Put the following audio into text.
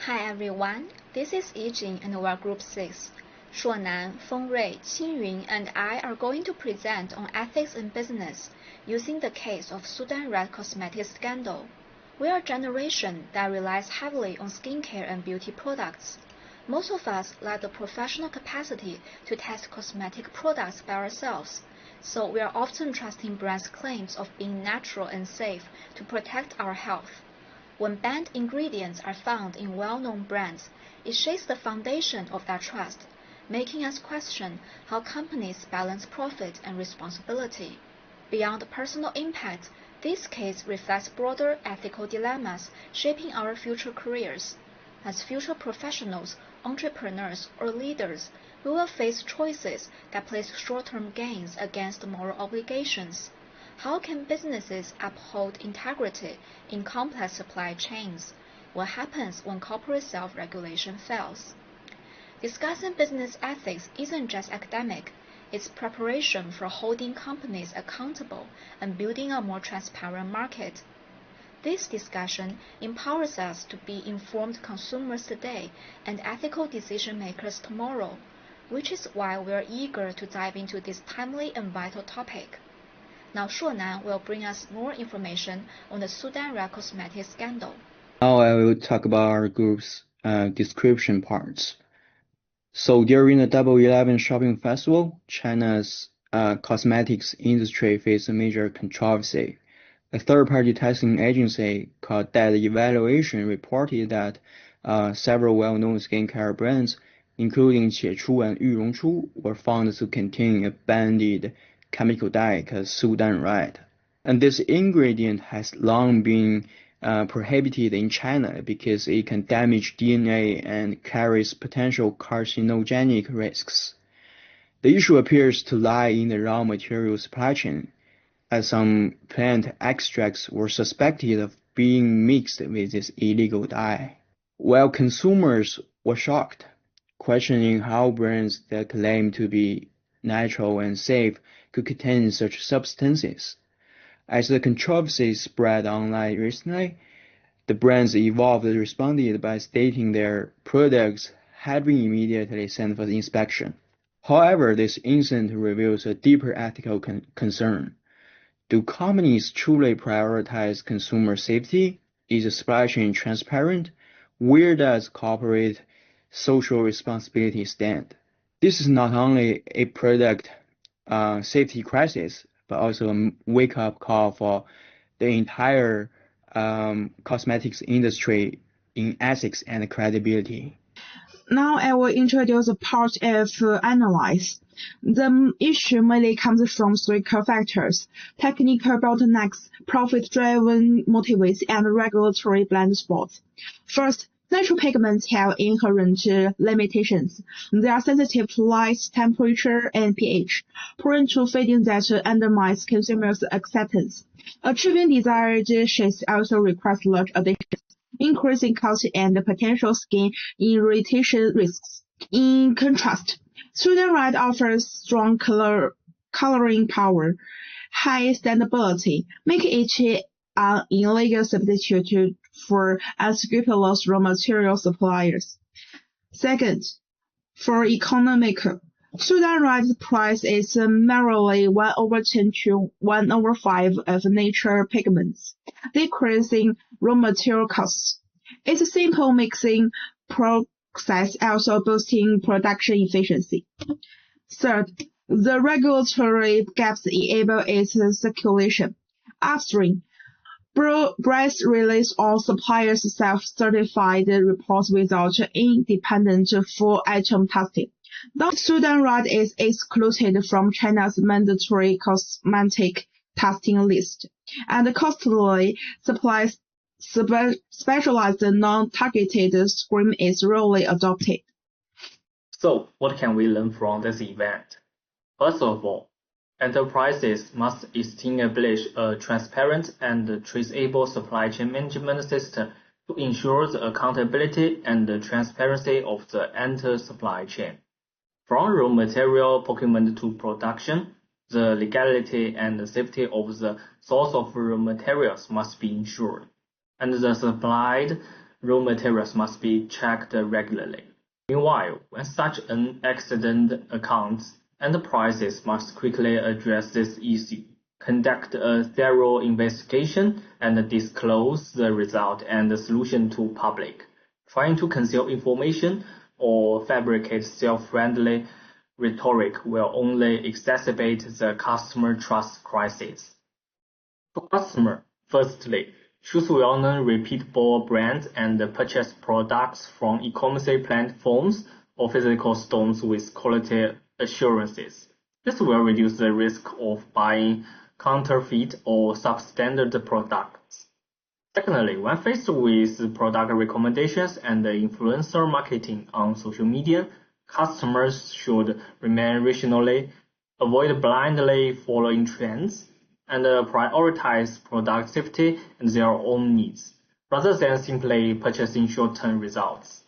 Hi everyone, this is Yijing and we're Group 6. Shuanan, Fengrui, Qingyun, and I are going to present on ethics in business using the case of Sudan Red cosmetics scandal. We are a generation that relies heavily on skincare and beauty products. Most of us lack the professional capacity to test cosmetic products by ourselves, so we are often trusting brands' claims of being natural and safe to protect our health. When banned ingredients are found in well-known brands, it shakes the foundation of that trust, making us question how companies balance profit and responsibility. Beyond personal impact, this case reflects broader ethical dilemmas shaping our future careers. As future professionals, entrepreneurs, or leaders, we will face choices that place short-term gains against moral obligations. How can businesses uphold integrity in complex supply chains? What happens when corporate self-regulation fails? Discussing business ethics isn't just academic, it's preparation for holding companies accountable and building a more transparent market. This discussion empowers us to be informed consumers today and ethical decision makers tomorrow, which is why we are eager to dive into this timely and vital topic. Now Shuanan will bring us more information on the Sudan Red cosmetics scandal. Now I will talk about our group's description parts. So during the Double 11 shopping festival, China's cosmetics industry faced a major controversy. A third-party testing agency called Data Evaluation reported that several well-known skincare brands, including Qiechu and Yurongchu, were found to contain a banned chemical dye called Sudan Red. And this ingredient has long been prohibited in China because it can damage DNA and carries potential carcinogenic risks. The issue appears to lie in the raw material supply chain, as some plant extracts were suspected of being mixed with this illegal dye. While consumers were shocked, questioning how brands that claim to be natural and safe could contain such substances. As the controversy spread online recently, the brands involved responded by stating their products had been immediately sent for inspection. However, this incident reveals a deeper ethical concern. Do companies truly prioritize consumer safety? Is the supply chain transparent? Where does corporate social responsibility stand? This is not only a product safety crisis, but also a wake-up call for the entire cosmetics industry in ethics and credibility. Now I will introduce a part of analyze. The issue mainly comes from three core factors: technical bottlenecks, profit-driven motives, and regulatory blind spots. First, natural pigments have inherent limitations. They are sensitive to light, temperature, and pH, prone to fading that undermines consumers' acceptance. Achieving desired shades also requires large additions, increasing cost and potential skin irritation risks. In contrast, Sudan Red offers strong coloring power, high standability, making it an illegal substitute for unscrupulous raw material suppliers. Second, for economical, Sudan Red's price is merely 1/10 to 1/5 of natural pigments, decreasing raw material costs. Its simple mixing process also boosting production efficiency. Third, the regulatory gaps enable its circulation. Upstream, brands release all suppliers' self-certified reports without independent full item testing. Thus, Sudan Red is excluded from China's mandatory cosmetic testing list, and costly supplies specialized non-targeted scheme is rarely adopted. So, what can we learn from this event? First of all, enterprises must establish a transparent and traceable supply chain management system to ensure the accountability and the transparency of the entire supply chain. From raw material procurement to production, the legality and the safety of the source of raw materials must be ensured, and the supplied raw materials must be checked regularly. Meanwhile, when such an accident occurs, enterprises must quickly address this issue, conduct a thorough investigation, and disclose the result and the solution to public. Trying to conceal information or fabricate self-friendly rhetoric will only exacerbate the customer trust crisis. For customer, firstly, choose well-known repeatable brands and purchase products from e-commerce platforms or physical stores with quality assurances. This will reduce the risk of buying counterfeit or substandard products. Secondly, when faced with product recommendations and influencer marketing on social media, customers should remain rationally, avoid blindly following trends, and prioritize product safety and their own needs, rather than simply purchasing short-term results.